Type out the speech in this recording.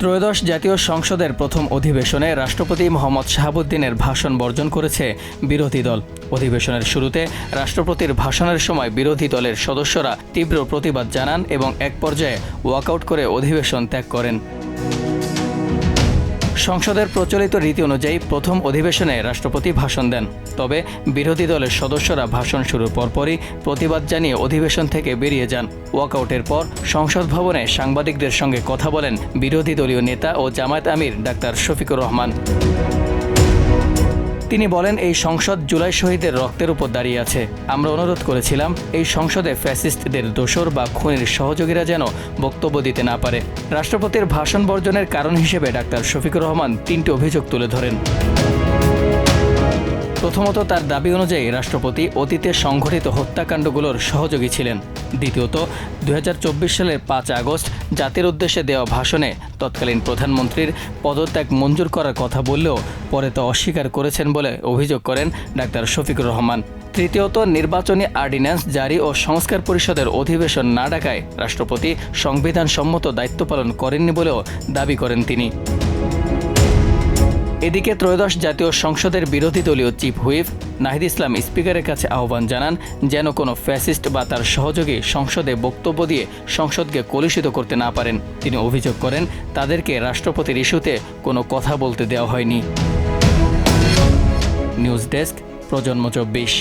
ত্রয়োদশ জাতীয় সংসদের প্রথম অধিবেশনে রাষ্ট্রপতি মোহাম্মদ শাহাবুদ্দিনের ভাষণ বর্জন করেছে বিরোধী দল। অধিবেশনের শুরুতে রাষ্ট্রপতির ভাষণের সময় বিরোধী দলের সদস্যরা তীব্র প্রতিবাদ জানান এবং এক পর্যায়ে ওয়াকআউট করে অধিবেশন ত্যাগ করেন। সংসদের প্রচলিত রীতি অনুযায়ী প্রথম অধিবেশনে রাষ্ট্রপতি ভাষণ দেন। তবে বিরোধী দলের সদস্যরা ভাষণ শুরুর পরপরই প্রতিবাদ জানিয়ে অধিবেশন থেকে বেরিয়ে যান। ওয়াকআউটের পর সংসদ ভবনে সাংবাদিকদের সঙ্গে কথা বলেন বিরোধী দলীয় নেতা ও জামায়াত আমির ডাক্তার শফিকুর রহমান। তিনি বলেন, এই সংসদ জুলাই শহীদের রক্তের উপর দাঁড়িয়ে আছে। আমরা অনুরোধ করেছিলাম এই সংসদে ফ্যাসিস্টদের দোসর বা খুনির সহযোগীরা যেন বক্তব্য দিতে না পারে। রাষ্ট্রপতির ভাষণ বর্জনের কারণ হিসেবে ডাক্তার শফিকুর রহমান ৩টি অভিযোগ তুলে ধরেন। প্রথমত, তার দাবি অনুযায়ী রাষ্ট্রপতি অতীতে সংঘটিত হত্যাকাণ্ডগুলোর সহযোগী ছিলেন। দ্বিতীয়ত, ২০২৪ সালের ৫ আগস্ট জাতির উদ্দেশ্যে দেওয়া ভাষণে তৎকালীন প্রধানমন্ত্রীর পদত্যাগ মঞ্জুর করার কথা বললেও পরে তা অস্বীকার করেছেন বলে অভিযোগ করেন ডাক্তার শফিকুর রহমান। তৃতীয়ত, নির্বাচনী অর্ডিন্যান্স জারি ও সংস্কার পরিষদের অধিবেশন না ডাকায় রাষ্ট্রপতি সংবিধানসম্মত দায়িত্ব পালন করেননি বলেও দাবি করেন তিনি। এদিকে ত্রয়োদশ জাতীয় সংসদের বিরোধী দলীয় চিফ হুইপ নাহিদ ইসলাম স্পিকারের কাছে আহ্বান জানান যেন কোনো ফ্যাসিস্ট বা তার সহযোগী সংসদে বক্তব্য দিয়ে সংসদকে কলুষিত করতে না পারেন। তিনি অভিযোগ করেন, তাদেরকে রাষ্ট্রপতির ইস্যুতে কোনো কথা বলতে দেওয়া হয়নি। নিউজ ডেস্ক, প্রজন্ম ২৪।